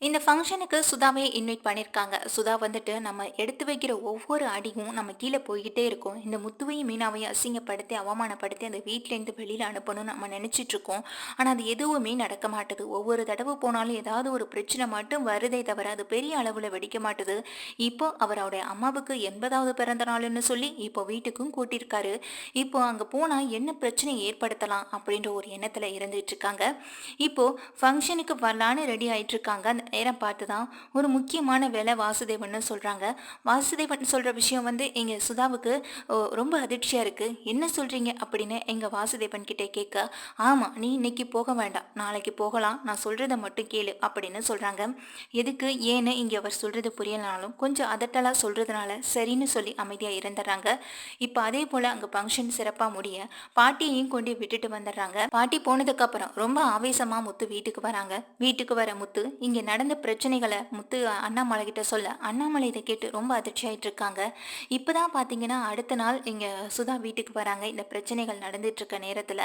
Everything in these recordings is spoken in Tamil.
இந்த ஃபங்ஷனுக்கு சுதாவே இன்வைட் பண்ணியிருக்காங்க. சுதா வந்துட்டு நம்ம எடுத்து வைக்கிற ஒவ்வொரு அடியும் நம்ம கீழ போய்க்கிட்டே இருக்கோம். இந்த முத்துவையும், மீனாவையும் அசிங்கப்படுத்தி, அவமானப்படுத்தி அந்த வீட்லேருந்து வெளியில அனுப்பணும்னு நம்ம நெனச்சிட்டு இருக்கோம். ஆனா, அது எதுவுமே நடக்க மாட்டுது. ஒவ்வொரு தடவ போனாலும் ஏதாவது ஒரு பிரச்சனை மட்டும் வருதே தவிர, அது பெரிய அளவுல வெடிக்க மாட்டுது. இப்போ அவரோட அம்மாவுக்கு 80வது பிறந்த நாளுன்னு சொல்லி, இப்போ வீட்டுக்கும் கூட்டியிருக்காரு. இப்போ அங்க போனா என்ன பிரச்சனை ஏற்படுத்தலாம்? அப்படின்ற ஒரு எண்ணத்துல இருந்துட்டு இருக்காங்க. இப்போ ஃபங்ஷனுக்கு வரலான்னு ரெடி ஆயிட்டு இருக்காங்க. அந்த நேரம் பார்த்து தான் ஒரு முக்கியமான வேலை வாசுதேவன்னு சொல்றாங்க. வாசுதேவன் சொல்ற விஷயம் வந்து எங்க சுதாவுக்கு ரொம்ப அதிர்ச்சியா இருக்கு. என்ன சொல்றீங்க அப்படின்னு எங்க வாசுதேவன் கிட்ட கேட்க, ஆமா நீ இன்னைக்கு போக வேண்டாம், நாளைக்கு போகலாம், நான் சொல்றத மட்டும் கேளு அப்படின்னு சொல்றாங்க. எதுக்கு ஏன்னு இங்க அவர் சொல்றது புரியலனாலும் கொஞ்சம் அதட்டலா சொல்றதுனால சரின்னு சொல்லி அமைதியா இருந்துடுறாங்க. இப்ப அதே போல அங்க ஃபங்க்ஷன் சிறப்பா முடிய பாட்டியையும் கொண்டு விட்டுட்டு வந்துடுறாங்க. பாட்டி போனதுக்கு அப்புறம் ரொம்ப ஆவேசமா முத்து வீட்டுக்கு வராங்க. வீட்டுக்கு வர முத்து இங்க நடந்த பிரச்சனைகளை முத்து அண்ணாமலை கிட்ட சொல்ல, அண்ணாமலை இதை கேட்டு ரொம்ப அதிர்ச்சி ஆயிட்டு இருக்காங்க. இப்பதான் பாத்தீங்கன்னா அடுத்த நாள் இங்க சுதா வீட்டுக்கு வராங்க. இந்த பிரச்சனைகள் நடந்துட்டு இருக்க நேரத்துல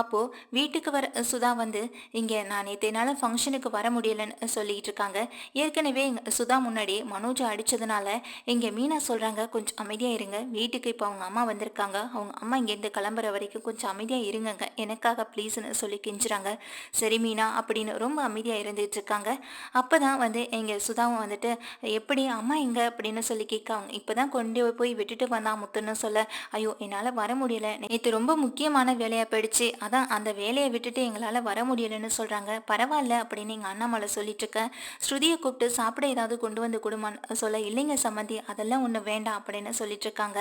அப்போ வீட்டுக்கு வர சுதா வந்து இங்க நான் நேற்று என்னால ஃபங்க்ஷனுக்கு வர முடியலன்னு சொல்லிட்டு இருக்காங்க. ஏற்கனவே சுதா முன்னாடி மனோஜை அடிச்சதுனால இங்க மீனா சொல்றாங்க, கொஞ்சம் அமைதியா இருங்க, வீட்டுக்கு இப்போ அவங்க அம்மா வந்திருக்காங்க, அவங்க அம்மா இங்கேருந்து கிளம்புற வரைக்கும் கொஞ்சம் அமைதியா இருங்கங்க, எனக்காக ப்ளீஸ்ன்னு சொல்லி கெஞ்சுறாங்க. சரி மீனா அப்படின்னு ரொம்ப அமைதியா இருந்துட்டு இருக்காங்க. அப்பதான் வந்து எங்க சுதாவும் வந்துட்டு, எப்படி அம்மா எங்க அப்படின்னு சொல்லி கேட்க, அவங்க இப்பதான் கொண்டு போய் விட்டுட்டு வந்தா முத்துன்னு சொல்ல, ஐயோ என்னால வர முடியல, நேற்று ரொம்ப முக்கியமான வேலையா போயிடுச்சு, அதான் அந்த வேலையை விட்டுட்டு எங்களால வர முடியலன்னு சொல்றாங்க. பரவாயில்ல அப்படின்னு எங்க அண்ணாமலை சொல்லிட்டு இருக்க, ஸ்ருதியை கூப்பிட்டு சாப்பிட ஏதாவது கொண்டு வந்து கொடுமான்னு சொல்ல, இல்லைங்க சம்மந்தி அதெல்லாம் ஒன்றும் வேண்டாம் அப்படின்னு சொல்லிட்டு இருக்காங்க.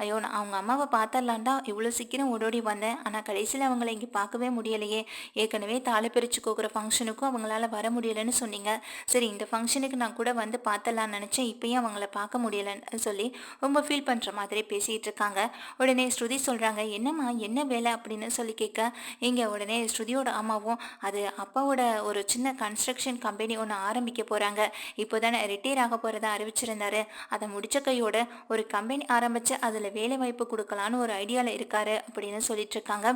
ஐயோ நான் அவங்க அம்மாவை பார்த்தரலான் தான் இவ்வளோ சீக்கிரம் ஓடோடி வந்தேன், ஆனால் கடைசியில் அவங்கள இங்கே பார்க்கவே முடியலையே, ஏற்கனவே தாலி பிரிச்சு கோக்குற ஃபங்க்ஷனுக்கும் அவங்களால வர முடியலன்னு சொன்னீங்க, சரி இந்த ஃபங்க்ஷனுக்கு நான் கூட வந்து பார்த்தலான்னு நினச்சேன், இப்பயும் அவங்கள பார்க்க முடியலன்னு சொல்லி ரொம்ப ஃபீல் பண்ணுற மாதிரி பேசிகிட்டு இருக்காங்க. உடனே ஸ்ருதி சொல்கிறாங்க, என்னம்மா என்ன வேலை அப்படின்னு சொல்லி கேட்க, இங்கே உடனே ஸ்ருதியோட அம்மாவும், அது அப்பாவோட ஒரு சின்ன கன்ஸ்ட்ரக்ஷன் கம்பெனி ஒன்று ஆரம்பிக்க போகிறாங்க, இப்போ தானே ரிட்டையர் ஆக போகிறதா அறிவிச்சிருந்தாரு, அதை முடிச்ச கையோட ஒரு கம்பெனி ஆரம்பித்து அதில் வேலை வாய்ப்பு கொடுக்கலான்னு ஒரு ஐடியாவில் இருக்காரு அப்படின்னு சொல்லிட்டு இருக்காங்க.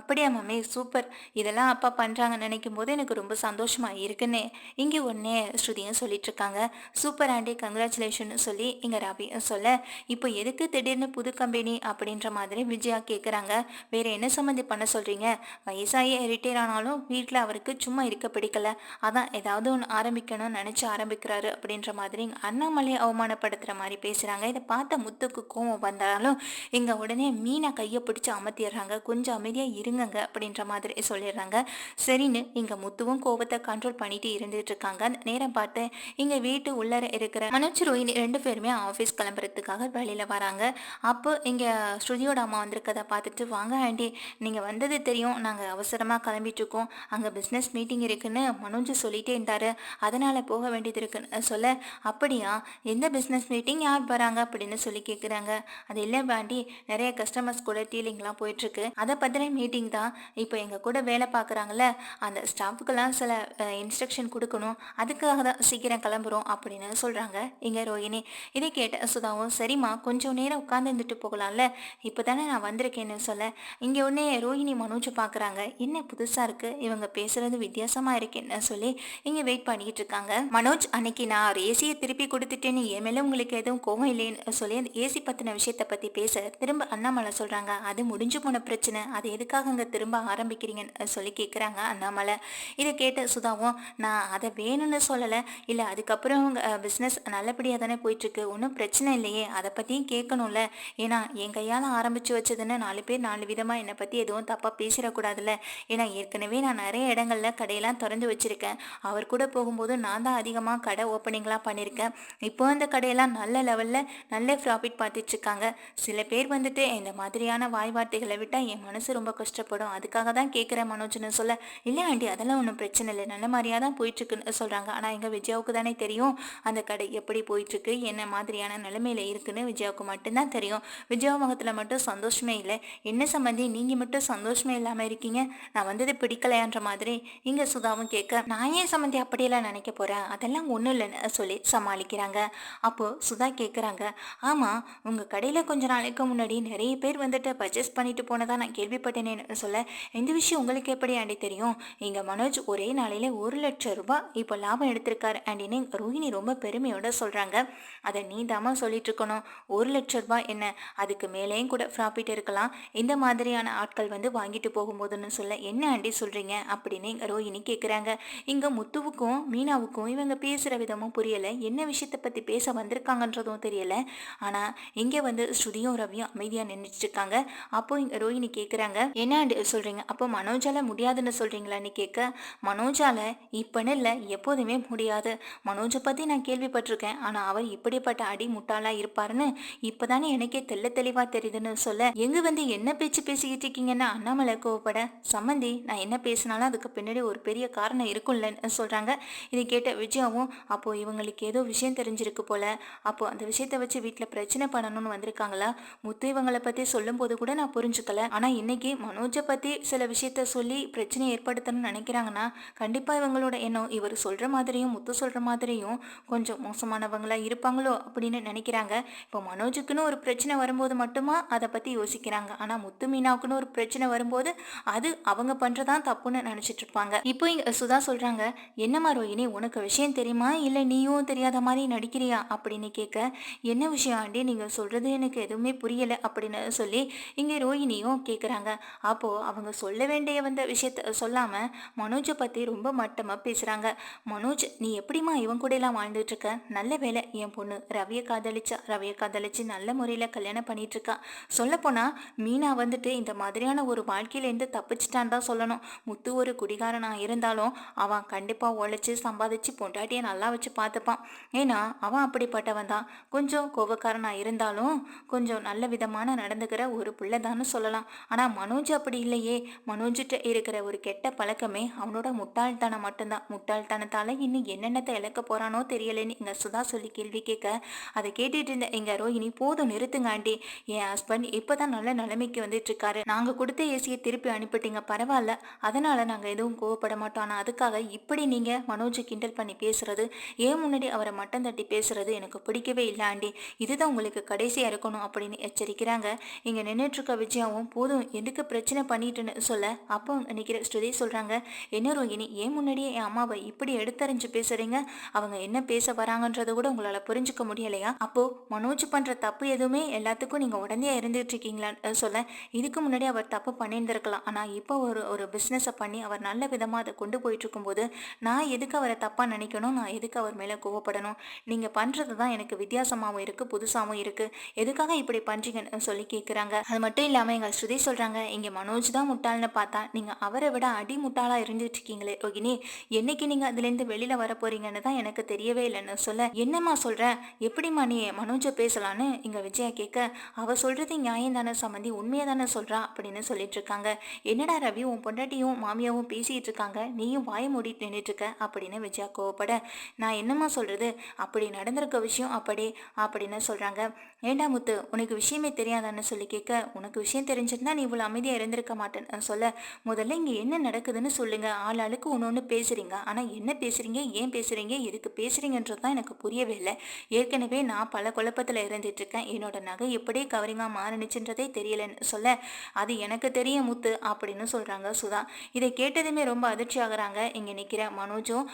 அப்படியா மம்மி சூப்பர், இதெல்லாம் அப்பா பண்ணுறாங்கன்னு நினைக்கும் போது எனக்கு ரொம்ப சந்தோஷமாக இருக்குன்னே இங்கே ஒன்னே ஸ்ருதியும் சொல்லிட்டு இருக்காங்க. சூப்பர் ஆண்டி கங்க்ராச்சுலேஷன் சொல்லி இங்கே ரவி சொல்ல, இப்போ எதுக்கு திடீர்னு புது கம்பெனி அப்படின்ற மாதிரி விஜயா கேட்குறாங்க. வேற என்ன சம்மந்தி பண்ண சொல்கிறீங்க, வயசாகி ரிட்டையர் ஆனாலும் வீட்டில் அவருக்கு சும்மா இருக்க பிடிக்கல, அதான் ஏதாவது ஒன்று ஆரம்பிக்கணும்னு நினச்சி ஆரம்பிக்கிறாரு அப்படின்ற மாதிரி அண்ணாமலை அவமானப்படுத்துகிற மாதிரி பேசுகிறாங்க. இதை பார்த்த முத்துக்கு கோவம் வந்தாலும் இங்கே உடனே மீனை கையை பிடிச்சி அமர்த்திடுறாங்க. கொஞ்சம் அமைதியாக இருங்கங்க அப்படின்ற மாதிரி சொல்லிடுறாங்க. சரின்னு இங்கே முத்துவும் கோவத்தை கண்ட்ரோல் பண்ணிட்டு இருந்துட்டு இருக்காங்க. அந்த நேரம் பார்த்து இங்கே வீட்டு உள்ளர இருக்கிற மனோஜ் ரோஹினி ரெண்டு பேருமே ஆஃபீஸ் கிளம்புறதுக்காக வெளியில் வராங்க. அப்போ இங்கே ஸ்ருதியோட அம்மா வந்திருக்கதை பார்த்துட்டு, வாங்க ஆண்டி நீங்கள் வந்தது தெரியும், நாங்கள் அவசரமாக கிளம்பிட்டு இருக்கோம், அங்கே பிஸ்னஸ் மீட்டிங் இருக்குன்னு மனோஜ் சொல்லிட்டே இருந்தார், அதனால் போக வேண்டியது இருக்குன்னு சொல்ல, அப்படியா எந்த பிஸ்னஸ் மீட்டிங், யார் வராங்க அப்படின்னு சொல்லி கேட்குறாங்க. அது இல்லை பாண்டி, நிறைய கஸ்டமர்ஸ் கூட டீலிங்லாம் போயிட்டுருக்கு, அதை பற்றின மீட்டிங் தான். இப்போ எங்கள் கூட வேலை பார்க்குறாங்கல்ல அந்த ஸ்டாஃபுக்கெல்லாம் சில இன்ஸ்ட்ரக்ஷன் கொடுக்கணும், அதுக்காக தான் சீக்கிரம் கிளம்புறோம் அப்படின்னு சொல்கிறாங்க இங்கே ரோஹிணி. இதை கேட்ட சுதாவும், சரிம்மா கொஞ்சம் நேரம் உட்காந்து இருந்துட்டு போகலாம்ல, இப்போ தானே நான் வந்திருக்கேன்னு சொல்ல, இங்கே உடனே ரோஹிணி மனோஜை பார்க்குறாங்க. என்ன புதுசாக இருக்குது, இவங்க பேசுகிறது வித்தியாசமாக இருக்குன்னு சொல்லி இங்கே வெயிட் பண்ணிக்கிட்டு இருக்காங்க. மனோஜ், அன்னைக்கு நான் ஏசியை திருப்பி கொடுத்துட்டேன்னு என் மேலே உங்களுக்கு எதுவும் கோவம் இல்லைன்னு சொல்லி அந்த ஏசி பற்றின விஷயத்தை பற்றி பேச திரும்ப அண்ணாமலை சொல்கிறாங்க, அது முடிஞ்சு போன பிரச்சனை, அது எதுக்காக அங்கே திரும்ப ஆரம்பிக்கிறீங்கன்னு சொல்லி கேட்குறாங்க அண்ணாமலை. இதை கேட்ட சுதாவும், நான் அதை வேணும்னு சொல்லலை, இல்லை அதுக்கப்புறம் பிஸ்னஸ் நல்லபடியாக தானே போயிட்டுருக்கு, ஒன்றும் பிரச்சனை இல்லையே, அதை பற்றியும் கேட்கணும்ல, ஏன்னா என் கையால் ஆரம்பித்து வச்சதுன்னு 4 பேர் 4 விதமாக என்னை பற்றி எதுவும் தப்பாக பேசிடக்கூடாதுல்ல, ஏன்னா ஏற்கனவே நான் நிறைய இடங்களில் கடையெல்லாம் திறந்து வச்சுருக்கேன், அவர் கூட போகும்போது நான் தான் அதிகமாக கடை ஓப்பனிங்லாம் பண்ணியிருக்கேன், இப்போ அந்த கடையெல்லாம் நல்ல லெவலில் நல்ல ப்ராஃபிட் பார்த்துட்ருக்காங்க, சில பேர் வந்துட்டு இந்த மாதிரியான வாய் வார்த்தைகளை விட்டால் என் மனசு ரொம்ப கஷ்டப்படும், அதுக்காக தான் கேட்குறேன் மனோஜ்னு சொல்ல, இல்லை ஆண்டி அதெல்லாம் ஒன்றும் பிரச்சனை இல்லை, நல்ல மாதிரியாக தான் போயிட்டுருக்குன்னு சொல்கிறாங்க. ஆனால் எங்கள் விஜயாவுக்கு தானே தெரியும் அந்த கடை எப்படி போயிட்டுருக்கு, என்ன மாதிரியான நிலைமையில் இருக்குன்னு விஜயாவுக்கு மட்டும்தான் தெரியும். விஜயா முகத்தில் மட்டும் சந்தோஷமே இல்லை. என்ன சம்மந்தி நீங்கள் மட்டும் சந்தோஷமே இல்லாமல் இருக்கீங்க, நான் வந்தது பிடிக்கலையான்ற மாதிரி இங்கே சுதாவும் கேட்க, நான் ஏன் சம்மந்தி அப்படியெல்லாம் நினைக்க போகிறேன், அதெல்லாம் ஒன்றும் இல்லைன்னு சொல்லி சமாளிக்கிறாங்க. அப்போது சுதா கேட்குறாங்க, ஆமாம் உங்கள் கடையில் கொஞ்ச நாளைக்கு முன்னாடி நிறைய பேர் வந்துட்டு பர்ச்சேஸ் பண்ணிட்டு போனதா நான் கேள்விப்பட்டேனேன்னு சொல்ல, இந்த விஷயம் உங்களுக்கு எப்படி ஆண்டி தெரியும், இங்கே மனோஜ் ஒரே நாளையில் 1 லட்சம் ரூபாய் இப்போ இப்போ லாபம் எடுத்திருக்காரு அப்படின்னு ரோஹிணி ரொம்ப பெருமையோட சொல்கிறாங்க. அதை நீ தாமா சொல்லிட்டு இருக்கணும். 1,00,000 என்ன, அதுக்கு மேலேயும் கூட ப்ராஃபிட் இருக்கலாம் இந்த மாதிரியான ஆட்கள் வந்து வாங்கிட்டு போகும்போதுன்னு சொல்ல. என்ன ஆண்டி சொல்கிறீங்க அப்படின்னு ரோஹிணி கேட்குறாங்க. இங்கே முத்துவுக்கும் மீனாவுக்கும் இவங்க பேசுகிற விதமும் புரியலை, என்ன விஷயத்தை பற்றி பேச வந்திருக்காங்கன்றதும் தெரியலை. ஆனால் இங்கே வந்து ஸ்ருதியும் ரவியும் அமைதியாக நின்றுட்டு இருக்காங்க. அப்போ இங்கே ரோஹிணி கேட்குறாங்க, என்ன ஆண்டி சொல்கிறீங்க, அப்போ மனோஜால முடியாதுன்னு சொல்கிறீங்களான்னு கேட்க, மனோஜால இப்போன்னு இல்லை எப்போதுமே முடியாது. மனோஜை பற்றி நான் கேள்விப்பட்டிருக்கேன், ஆனால் அவர் இப்படிப்பட்ட அடி முட்டாளாக இருப்பாருன்னு இப்போதானே எனக்கே தெளிவாக தெரியுதுன்னு சொல்ல, எங்கே வந்து என்ன பேச்சு பேசிக்கிட்டு இருக்கீங்கன்னா அண்ணாமலை கோவப்பட, சம்மந்தி நான் என்ன பேசினாலும் அதுக்கு பின்னாடி ஒரு பெரிய காரணம் இருக்கும்லன்னு சொல்கிறாங்க. இதை கேட்ட விஜயாவும், அப்போது இவங்களுக்கு ஏதோ விஷயம் தெரிஞ்சிருக்கு போல, அப்போது அந்த விஷயத்தை வச்சு வீட்டில் பிரச்சனை பண்ணணும்னு வந்திருக்காங்களா. முத்து இவங்களை பற்றி சொல்லும்போது கூட நான் புரிஞ்சுக்கல, ஆனால் இன்னைக்கு மனோஜை பற்றி சில விஷயத்த சொல்லி பிரச்சனை ஏற்படுத்தணும்னு நினைக்கிறாங்கன்னா கண்டிப்பாக இவங்களோட எண்ணம் இவர் சொல்கிற மாதிரியும் முத்து சொல்கிற மாதிரியும் கொஞ்சம் மோசமானவங்களா இருப்பாங்களோ அப்படின்னு நினைக்கிறாங்க. இப்போ மனோஜுக்குன்னு ஒரு பிரச்சனை வரும்போது மட்டுமா அதை பற்றி யோசிக்கிறாங்க, ஆனால் முத்து மீனாவுக்குன்னு ஒரு பிரச்சனை வரும்போது அது அவங்க பண்ணுறதான் தப்புன்னு நினச்சிட்டு இருப்பாங்க. இப்போ இங்கே சுதா சொல்கிறாங்க, என்னம்மா ரோஹிணி உனக்கு விஷயம் தெரியுமா இல்லை நீயும் தெரியாத மாதிரி நடிக்கிறியா அப்படின்னு கேட்க, என்ன விஷயம் ஆண்டி நீங்கள் சொல்கிறது எனக்கு எதுவுமே புரியலை அப்படின்னு சொல்லி இங்கே ரோஹிணியும் கேட்குறாங்க. அப்போது அவங்க சொல்ல வேண்டிய வந்த விஷயத்த சொல்லாமல் மனோஜை பற்றி ரொம்ப மட்டமாக பேசுகிறாங்க. மனோஜ் நீ எப்படிம்மா இவன் கூட எல்லாம் வாழ்ந்துட்டு இருக்க, நல்ல வேலை என் பொண்ணு ரவியை காதலிச்சு நல்ல முறையில் கல்யாணம் பண்ணிட்டு இருக்கா. சொல்லப்போனால் மீனா வந்துட்டு இந்த மாதிரியான ஒரு வாழ்க்கையிலேருந்து தப்பிச்சிட்டான்னு தான் சொல்லணும். முத்து ஒரு குடிகாரனாக இருந்தாலும் அவன் கண்டிப்பாக உழைச்சி சம்பாதிச்சு பொண்டாட்டியை நல்லா வச்சு பார்த்துப்பான். ஏன்னா அவன் அப்படிப்பட்டவன் தான். கொஞ்சம் கோபக்காரனாக இருந்தாலும் கொஞ்சம் நல்ல விதமான நடந்துக்கிற ஒரு பிள்ளை தான்னு சொல்லலாம். ஆனால் மனோஜ் அப்படி இல்லையே. மனோஜிட்ட இருக்கிற ஒரு கெட்ட பழக்கமே அவனோட முட்டாள்தனம் மட்டும்தான். முட்டாள்தனத்தால் இன்னும் என்னென்னத்தை இழக்க போகிறானோ தெரியலைன்னு இங்கே சுதா சொல்லி கேள்வி கேட்க, அதை கேட்டுட்டு இருந்த எங்கள் ரோஹிணி, போதும் நிறுத்துங்க ஆண்டி, என் ஹஸ்பண்ட் இப்போ தான் நல்ல நிலைமைக்கு வந்துட்டு இருக்காரு, நாங்கள் கொடுத்த ஏசியை திருப்பி அனுப்பிட்டீங்க பரவாயில்ல, அதனால் நாங்கள் எதுவும் கோவப்பட மாட்டோம். ஆனால் அதுக்காக இப்படி நீங்கள் மனோஜை கிண்டல் பண்ணி பேசுறது, ஏன் முன்னாடி அவரை மட்டம் தட்டி பேசுறது எனக்கு பிடிக்கவே இல்லை ஆண்டி, இதுதான் உங்களுக்கு கடைசியாக இருக்கணும் அப்படின்னு எச்சரிக்கிறாங்க. இங்கே நின்றுட்டு இருக்க விஜயாவும், போதும் எதுக்கு பிரச்சனை பண்ணிட்டுன்னு சொல்ல, அப்போ நினைக்கிற ஸ்ருதி சொல்கிறாங்க, என்ன ரோஹிணி ஏன் முன்னாடியே என் அம்மாவை இப்படி எடுத்தறிஞ்சு பேசுகிறீங்க, அவங்க என்ன பேச வராங்கன்றதை கூட உங்களால் புரிஞ்சுக்க முடியலையா, அப்போது மனோஜ் பண்ணுற தப்பு எதுவுமே எல்லாத்துக்கும் நீங்கள் உடனே இருந்துட்டு இருக்கீங்களான்னு சொல்ல, இதுக்கு முன்னாடி அவர் தப்பு பண்ணியிருந்திருக்கலாம், ஆனால் இப்போ ஒரு பிஸ்னஸை பண்ணி அவர் நல்ல விதமாக அதை கொண்டு போயிட்டு இருக்கும்போது நான் எதுக்கு அவரை தப்பாக நினைக்கணும், நான் எதுக்கு அவர் மேலே கோவப்படணும், நீங்கள் பண்ணுறது தான் எனக்கு வித்தியாசமாகவும் இருக்குது புதுசாகவும் இருக்குது, எதுக்காக இப்படி பண்ணுறீங்கன்னு சொல்லி கேட்குறாங்க. அது மட்டும் இல்லாமல் எங்கள் ஸ்ருதி சொல்கிறாங்க, இங்கே மனோஜ் தான் முட்டாள்னு பார்த்தா நீங்கள் அவரை விட அடி முட்டாளாக இருந்துட்டு இருக்கீங்களே ரோகிணி, என்னைக்கு நீங்கள் அதுலேருந்து வெளியில் வர போறீங்கன்னு தான் எனக்கு தெரியவே இல்லைன்னு சொல்ல, என்னம்மா சொல்கிற, எப்படிம்மா நீ மனோஜை பேசலான்னு இங்கே விஜயா கேட்க, அவள் சொல்கிறது நியாயம் தானே சம்மந்தி, உண்மையை தானே சொல்கிறா அப்படின்னு சொல்லிட்டு இருக்காங்க. என்னடா ரவி உன் பொண்டாட்டியும் மாமியாவும் பேசிகிட்டு இருக்காங்க, நீயும் வாய மூடிட்டு நின்றுட்டு இருக்க அப்படின்னு விஜயா கோவப்பட, நான் என்னம்மா சொல்கிறது, அப்படி நடந்திருக்க விஷயம் அப்படின்னு சொல்கிறாங்க. ஏண்டா முத்து உனக்கு விஷயமே தெரியாதான்னு சொல்லி கேட்க, உனக்கு விஷயம் தெரிஞ்சிருந்தா நீ இவ்வளோ அமைதியாக இருந்திருக்க மாட்டேன்னு சொல்ல, முதல்ல இங்கே என்ன நடக்குதுன்னு சொல்லுங்க, ஆளுக்கு ஒன்று பேசுகிறீங்க, ஆனால் என்ன பேசுகிறீங்க, ஏன் பேசுகிறீங்க, எதுக்கு பேசுகிறீங்கன்றது தான் எனக்கு புரியவே இல்லை, ஏற்கனவே நான் பல குழப்பத்தில் இருந்துகிட்ருக்கேன், என்னோட நகை எப்படி கவரிங்காக மாறினுச்சுன்றதே தெரியலன்னு சொல்ல, அது எனக்கு தெரியும் முத்து அப்படின்னு சொல்கிறாங்க சுதா. இதை கேட்டதுமே ரொம்ப அதிர்ச்சி ஆகுறாங்க இங்கே நிற்கிற மனோஜும்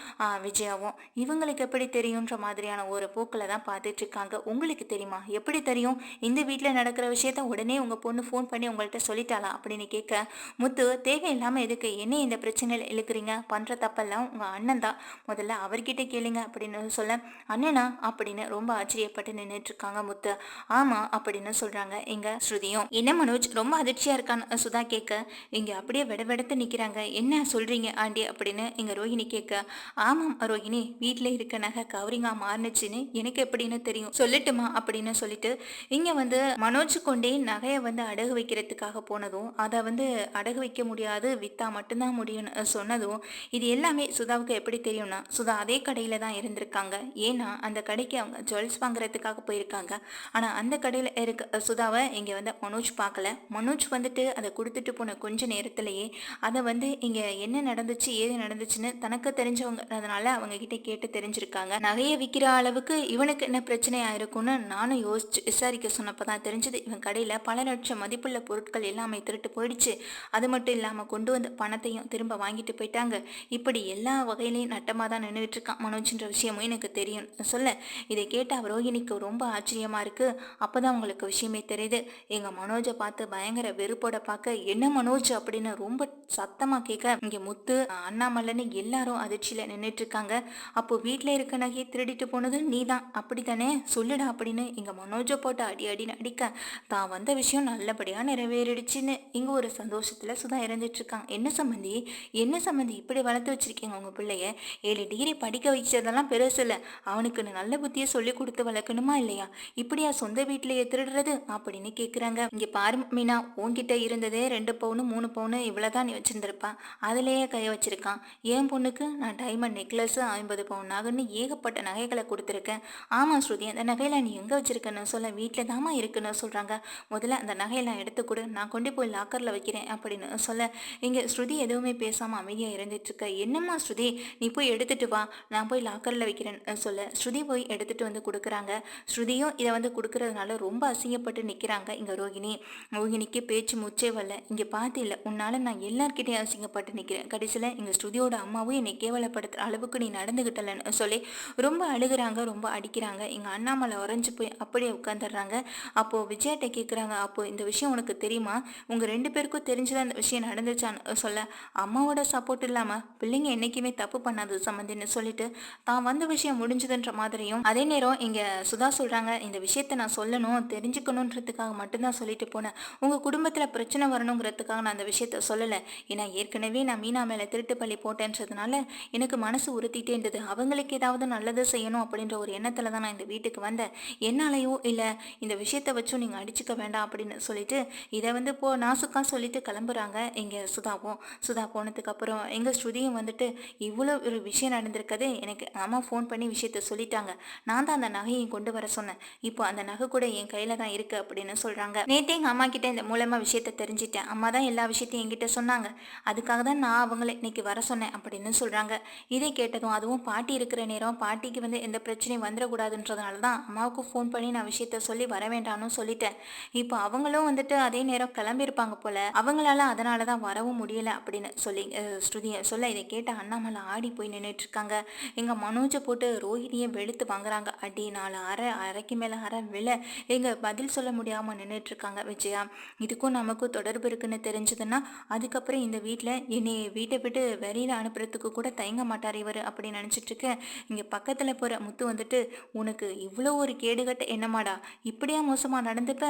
விஜயாவும். இவங்களுக்கு எப்படி தெரியுன்ற மாதிரியான ஒரு போக்கில் தான் பார்த்துட்டு இருக்காங்க. உங்களுக்கு தெரியுமா, எப்படி தெரியும், இந்த வீட்டில் நடக்கிற விஷயத்த உடனே உங்கள் பொண்ணு ஃபோன் பண்ணி உங்கள்கிட்ட சொல்லிட்டாளா அப்படின்னு கேட்க, முத்து தேவையில்லாமல் எதுக்கு என்ன இந்த பிரச்சனையில் இழுக்கிறீங்க, பண்ணுற தப்பெல்லாம் உங்கள் அண்ணன் தான், முதல்ல அவர்கிட்ட கேளுங்க அப்படின்னு சொல்ல, அண்ணனா அப்படின்னு ரொம்ப ஆச்சரியப்பட்டு நின்றுட்டு இருக்காங்க முத்து. ஆமாம் அப்படின்னு சொல்கிறாங்க இங்கே ஸ்ருதியும். என்ன மனோஜ் ரொம்ப அதிர்ச்சியாக இருக்கான்னு சுதா கேட்க, இங்கே அப்படியே வெடவெடுத்து நிற்கிறாங்க. என்ன சொல்கிறீங்க ஆண்டி அப்படின்னு இங்கே ரோஹிணி கேட்க, ஆமாம் ரோஹிணி, வீட்டில் இருக்க நகை கவரிங்காக மாறினுச்சுன்னு எனக்கு எப்படின்னு தெரியும், சொல்லட்டுமா அப்படின்னு சொல்லிட்டு இங்கே வந்து மனோஜ் கொண்டே நகையை வந்து அடகு வைக்கிறதுக்காக போனதும், அதை வந்து அடகு வைக்க முடியாது விற்றா மட்டும்தான் முடியும்னு சொன்னதும், இது எல்லாமே சுதாவுக்கு எப்படி தெரியும்னா, சுதா அதே கடையில் தான் இருந்திருக்காங்க. ஏன்னா அந்த கடைக்கு அவங்க ஜுவல்ஸ் வாங்குறதுக்காக போயிருக்காங்க. ஆனால் அந்த கடையில் இருக்க சுதாவை இங்கே வந்து மனோஜ் பார்க்கல. மனோஜ் வந்துட்டு அதை கொடுத்துட்டு போன கொஞ்ச நேரத்திலேயே அதை வந்து இங்கே என்ன நடந்துச்சு ஏது நடந்துச்சுன்னு தனக்கு தெரிஞ்சவங்கிறதுனால அவங்க கிட்ட கேட்டு தெரிஞ்சிருக்காங்க. நகையை விற்கிற அளவுக்கு இவனுக்கு என்ன பிரச்சனை ஆயிருக்கும்னு நானும் யோசிச்சு விசாரிக்க சொன்னப்போ தான் தெரிஞ்சது, இவன் கடையில் பல லட்சம் மதிப்புள்ள பொருட்கள் எல்லாமே திருட்டு போயிடுச்சு, அது மட்டும் இல்லாமல் கொண்டு வந்த பணத்தையும் திரும்ப வாங்கிட்டு போயிட்டாங்க, இப்படி எல்லா வகையிலையும் நட்டமாக தான் நின்றுட்டு இருக்கான் மனோஜ்ன்ற விஷயமும் எனக்கு தெரியும் சொல்ல. இதை கேட்ட ரோஹிணிக்கு ரொம்ப ஆச்சரியமா இருக்கு. அப்பதான் உங்களுக்கு விஷயமே தெரியுது. எங்க மனோஜை பார்த்து பயங்கர வெறுப்போட பார்க்க, என்ன மனோஜ் அப்படின்னு ரொம்ப சத்தமா கேட்க, இங்க முத்து அண்ணாமலைன்னு எல்லாரும் அதிர்ச்சியில நின்றுட்டு இருக்காங்க. அப்போ வீட்டுல இருக்க நகையை திருடிட்டு போனது நீதான் அப்படித்தானே, சொல்லுடா அப்படின்னு எங்க மனோஜை போட்டு அடி அடின்னு அடிக்க, தான் வந்த விஷயம் நல்லபடியா நிறைவேறிடுச்சுன்னு இங்க ஒரு சந்தோஷத்துல சுதா இருந்துட்டு இருக்காங்க. என்ன சம்மந்தி, என்ன சம்மந்தி இப்படி வளர்த்து வச்சிருக்கீங்க உங்க பிள்ளைய? 7 டிகிரி படிக்க வச்சதெல்லாம் பெருசு இல்லை, அவனுக்கு நல்ல புத்தியை சொல்லி கொடுத்து வளர்க்கணுமா இல்லையா? இப்படியா சொந்த வீட்டிலேயே திருடுறது அப்படின்னு கேக்குறாங்க. இங்க பாரு மீனா, உன்கிட்ட இருந்ததே 2 பவுனு 3 பவுனு இவ்வளவுதான் நீ வச்சிருந்திருப்பா, அதுலயே கைய வச்சிருக்கான். என் பொண்ணுக்கு நான் டைமண்ட் நெக்லஸ் 50 பவுன் நகைன்னு ஏகப்பட்ட நகைகளை கொடுத்துருக்கேன். ஆமா ஸ்ருதி, அந்த நகையில நீ எங்க வச்சிருக்கன்னு சொல்ல, வீட்டுல தாமா இருக்குன்னு சொல்றாங்க. முதல்ல அந்த நகையெல்லாம் எடுத்து கொடு, நான் கொண்டு போய் லாக்கர்ல வைக்கிறேன் அப்படின்னு சொல்ல, இங்க ஸ்ருதி எதுவுமே பேசாம அமைதியா இருந்துட்டு இருக்க. என்னம்மா ஸ்ருதி, நீ போய் எடுத்துட்டு வா, நான் போய் லாக்கர்ல வைக்கிறேன்னு சொல்ல, ஸ்ருதி போய் எடுத்துட்டு வந்து கொடுக்குறாங்க. ஸ்ருதியும் இதை வந்து கொடுக்கறதுனால ரொம்ப அசிங்கப்பட்டு நிற்கிறாங்க இங்கே ரோகிணி. ரோகிணிக்கு பேச்சு மூச்சே வரல. இங்கே பார்த்து இல்லை, உன்னால நான் எல்லார்கிட்டையும் அசிங்கப்பட்டு நிற்கிறேன், கடைசியில் எங்கள் ஸ்ருதியோட அம்மாவும் என்னை கேவலப்படுத்துகிற அளவுக்கு நீ நடந்துகிட்டலன்னு சொல்லி ரொம்ப அழுகுறாங்க, ரொம்ப அடிக்கிறாங்க. எங்கள் அண்ணாமலை உறைஞ்சு போய் அப்படியே உட்காந்துடுறாங்க. அப்போது விஜயாட்ட கேட்குறாங்க, அப்போ இந்த விஷயம் உனக்கு தெரியுமா, உங்கள் 2 பேருக்கும் தெரிஞ்சுதான் இந்த விஷயம் நடந்துச்சான்னு சொல்ல, அம்மாவோட சப்போர்ட் இல்லாமல் பிள்ளைங்க என்றைக்குமே தப்பு பண்ணாது சம்மந்தின்னு சொல்லிட்டு தான் வந்த விஷயம் முடிஞ்சதுன்ற மாதிரியும், அதே நேரம் இங்கே சுதா சொல்கிறாங்க, இந்த விஷயத்தை நான் சொல்லணும் தெரிஞ்சுக்கணுன்றதுக்காக மட்டும்தான் சொல்லிட்டு போனேன், உங்கள் குடும்பத்தில் பிரச்சனை வரணுங்கிறதுக்காக நான் அந்த விஷயத்த சொல்லலை. ஏன்னா ஏற்கனவே நான் மீனா மேலே திருட்டு பள்ளி போட்டேன்றதுனால எனக்கு மனசு உறுத்திட்டே இருந்தது, அவங்களுக்கு ஏதாவது நல்லது செய்யணும் அப்படின்ற ஒரு எண்ணத்தில் தான் நான் இந்த வீட்டுக்கு வந்தேன். என்னாலையோ இல்லை இந்த விஷயத்தை வச்சும் நீங்கள் அடிச்சுக்க வேண்டாம் அப்படின்னு சொல்லிட்டு இதை வந்து நாசுக்கா சொல்லிட்டு கிளம்புறாங்க இங்கே சுதாவும். சுதா போனதுக்கப்புறம் எங்கள் ஸ்ருதியும் வந்துட்டு, இவ்வளோ ஒரு விஷயம் நடந்திருக்கது, எனக்கு அம்மா ஃபோன் பண்ணி விஷயத்த சொல்லிட்டாங்க, நான் தான் அந்த நகையை கொண்டு வர சொன்னேன், இப்போ அந்த நகை கூட என் கையில தான் இருக்கு அப்படின்னு சொல்றாங்க. நேற்றே எங்க அம்மா கிட்ட இந்த மூலமா விஷயத்த தெரிஞ்சிட்டேன், அம்மா தான் எல்லா விஷயத்தையும் என்கிட்ட சொன்னாங்க, அதுக்காக தான் நான் அவங்கள இன்னைக்கு வர சொன்னேன் அப்படின்னு சொல்றாங்க. இதை கேட்டதும், அதுவும் பாட்டி இருக்கிற நேரம், பாட்டிக்கு வந்து எந்த பிரச்சனையும் வந்துடக்கூடாதுன்றதுனால தான் அம்மாவுக்கு ஃபோன் பண்ணி நான் விஷயத்த சொல்லி வர வேண்டாம்னு சொல்லிட்டேன். இப்போ அவங்களும் வந்துட்டு அதே நேரம் கிளம்பியிருப்பாங்க போல, அவங்களால அதனால தான் வரவும் முடியல அப்படின்னு சொல்லி ஸ்ருதியை சொல்ல, இதை கேட்ட அண்ணாமலை ஆடி போய் நின்றுட்டு இருக்காங்க. எங்க மனோஜை போட்டு ரோஹிணியை வெளுத்து வாங்குறாங்க அடி, 4 அரைக்கு மேலே அரை விழ எங்க பதில் சொல்ல முடியாமல் நின்றுட்டு இருக்காங்க விஜயா. இதுக்கும் நமக்கும் தொடர்பு இருக்குன்னு தெரிஞ்சதுன்னா அதுக்கப்புறம் இந்த வீட்டில் என்னை வீட்டை விட்டு வெளியில் அனுப்புறதுக்கு கூட தயங்க மாட்டார் இவர் அப்படின்னு நினச்சிட்டு இருக்கேன். இங்கே பக்கத்தில் போகிற முத்து வந்துட்டு, உனக்கு இவ்வளோ ஒரு கேடுகட்ட என்னமாடா, இப்படியா மோசமாக நடந்துப்ப,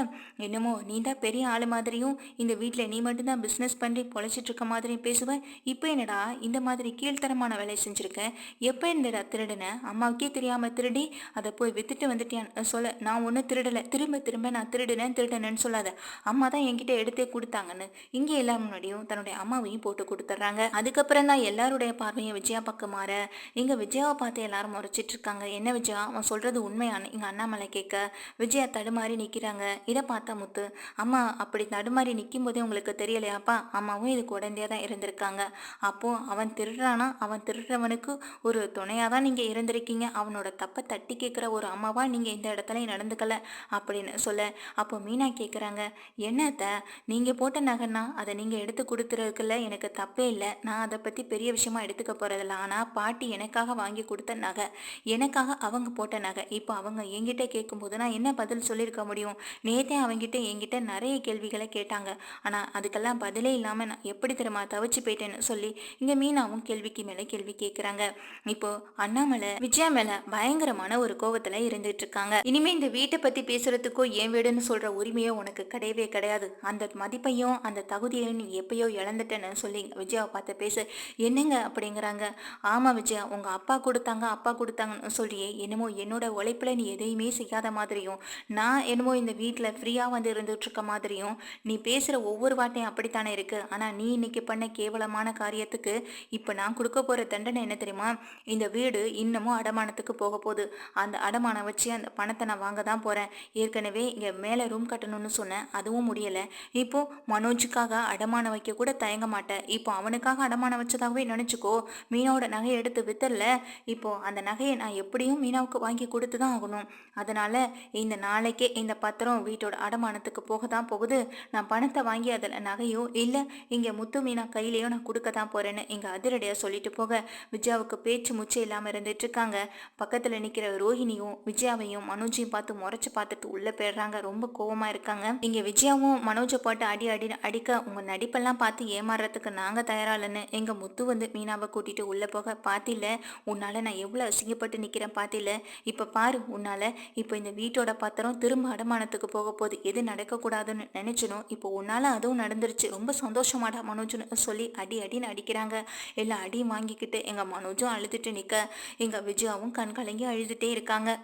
என்னமோ நீ தான் பெரிய ஆள் மாதிரியும் இந்த வீட்டில் நீ மட்டும்தான் பிஸ்னஸ் பண்ணி பொழைச்சிட்டு இருக்க மாதிரியும் பேசுவேன், இப்போ என்னடா இந்த மாதிரி கீழ்த்தரமான வேலையை செஞ்சுருக்க, எப்போ இருந்தடா திருடுன, அம்மாவுக்கே தெரியாமல் திருடி அதை போய் வித்துட்டு வந்துட்டியான்னு சொல்ல, நான் ஒன்றும் திருடலை, திரும்ப திரும்ப நான் திருடுனேன்னு சொல்லாத, அம்மா தான் என்கிட்ட எடுத்தே கொடுத்தாங்கன்னு இங்கே எல்லாரும் முன்னாடியும் தன்னுடைய அம்மாவையும் போட்டு கொடுத்துட்றாங்க. அதுக்கப்புறம் தான் எல்லாருடைய பார்வையும் விஜயா பக்கம் மாற, இங்கே விஜயாவை பார்த்து எல்லாரும் முறைச்சிட்டு இருக்காங்க. என்ன விஜயா, அவன் சொல்றது உண்மையான இங்கே அண்ணாமலை கேட்க, விஜயா தடுமாறி நிற்கிறாங்க. இதை பார்த்தா முத்து, அம்மா அப்படி தடுமாறி நிற்கும் போதே உங்களுக்கு தெரியலையாப்பா, அம்மாவும் இதுக்கு உடந்தையாக தான் இருந்திருக்காங்க, அப்போ அவன் திருடுறானா, அவன் திருடுறவனுக்கு ஒரு துணையாக தான் நீங்கள் இருந்திருக்கீங்க, அவனோட தப்பை தட்டி கேட்குற ஒரு அம்மாவா நீங்கள் இந்த இடத்துல நடந்துக்கல அப்படின்னு சொல்ல, அப்போ மீனா கேட்குறாங்க, என்னத்த நீங்கள் போட்ட நகைன்னா அதை நீங்கள் எடுத்து கொடுத்துறதுக்குள்ள எனக்கு தப்பே இல்லை, நான் அதை பற்றி பெரிய விஷயமா எடுத்துக்க போகிறதில்ல, ஆனால் பாட்டி எனக்காக வாங்கி கொடுத்த நகை, எனக்காக அவங்க போட்ட நகை, இப்போ அவங்க என்கிட்ட கேட்கும்போது நான் என்ன பதில் சொல்லியிருக்க முடியும், நேற்றே அவங்ககிட்ட என்கிட்ட நிறைய கேள்விகளை கேட்டாங்க, ஆனால் அதுக்கெல்லாம் பதிலே இல்லாமல் நான் எப்படி தெரியுமா தவிச்சு போயிட்டேன்னு சொல்லி இங்கே மீனாவும் கேள்விக்கு மேலே கேள்வி கேட்குறாங்க. இப்போ அண்ணாமலை விஜயா மேல பயங்கரமான ஒரு கோவத்துல இருந்துட்டு இருக்காங்க. இனிமே இந்த வீட்டை பத்தி பேசுறதுக்கோ என் வீடுன்னு சொல்ற உரிமையோ உனக்கு கிடையவே கிடையாது, அந்த மதிப்பையும் அந்த தகுதியையும் நீ எப்பயோ இழந்துட்டேன்னு சொல்லி விஜயாவை பார்த்து பேசு. என்னங்க அப்படிங்கிறாங்க. ஆமா விஜயா, உங்க அப்பா கொடுத்தாங்கன்னு சொல்லியே என்னமோ என்னோட உழைப்புல நீ எதையுமே செய்யாத மாதிரியும், நான் என்னமோ இந்த வீட்டில் ஃப்ரீயா வந்து இருந்துட்டு இருக்க மாதிரியும் நீ பேசுற ஒவ்வொரு வார்த்தையும் அப்படித்தானே இருக்கு. ஆனா நீ இன்னைக்கு பண்ண கேவலமான காரியத்துக்கு இப்போ நான் கொடுக்க போற தண்டனை என்ன தெரியுமா, இந்த வீடு இன்னமும் அடமானத்துக்கு போக போகுது, அந்த அடமானம் வச்சு அந்த பணத்தை நான் வாங்க தான் போகிறேன், ஏற்கனவே இங்கே மேலே ரூம் கட்டணும்னு சொன்னேன், அதுவும் முடியலை, இப்போ மனோஜுக்காக அடமானம் வைக்க கூட தயங்க மாட்டேன், இப்போ அவனுக்காக அடமானம் வச்சதாகவே நினச்சிக்கோ, மீனாவோட நகையை எடுத்து வித்தரல, இப்போ அந்த நகையை நான் எப்படியும் மீனாவுக்கு வாங்கி கொடுத்து தான் ஆகணும், அதனால் இந்த நாளைக்கே இந்த பத்திரம் வீட்டோட அடமானத்துக்கு போக தான் போகுது, நான் பணத்தை வாங்கி அதில் நகையோ இல்லை இங்கே முத்து மீனா கையிலையோ நான் கொடுக்க தான் போகிறேன்னு இங்கே அதிரடியாக சொல்லிட்டு போக, விஜயாவுக்கு பேச்சு மூச்சு இல்லாம இருந்துட்டு இருக்காங்க. பக்கத்துல நிக்கிற ரோஹிணியும் விஜயாவையும் மனோஜையும் பார்த்து முறைச்சு பார்த்துட்டு உள்ள போயிடுறாங்க. ரொம்ப கோவமா இருக்காங்க. இங்க விஜயாவும் மனோஜை போட்டு அடி அடி அடிக்க உங்க நடிப்பெல்லாம் பார்த்து ஏமாறுறதுக்கு நாங்க தயாரா இல்லைன்னு எங்க முத்து வந்து மீனாவை கூட்டிட்டு உள்ள போக, பாத்தில உன்னால நான் எவ்வளவு அசிங்கப்பட்டு நிக்கிறேன் பாத்தில, இப்ப பாரு உன்னால இப்ப இந்த வீட்டோட பத்திரம் திரும்ப அடமானத்துக்கு போக போகுது, எது நடக்க கூடாதுன்னு நினைச்சனும் இப்போ உன்னால அதுவும் நடந்துருச்சு, ரொம்ப சந்தோஷமாடா மனோஜ்னு சொல்லி அடி அடின்னு அடிக்கிறாங்க. எல்லா அடியும் வாங்கிக்கிட்டு எங்க மனோஜும் அழுதுட்டு நிக்க, எங்க விஜயாவும் கண் கலங்கி அழுதுட்டே இருக்காங்க.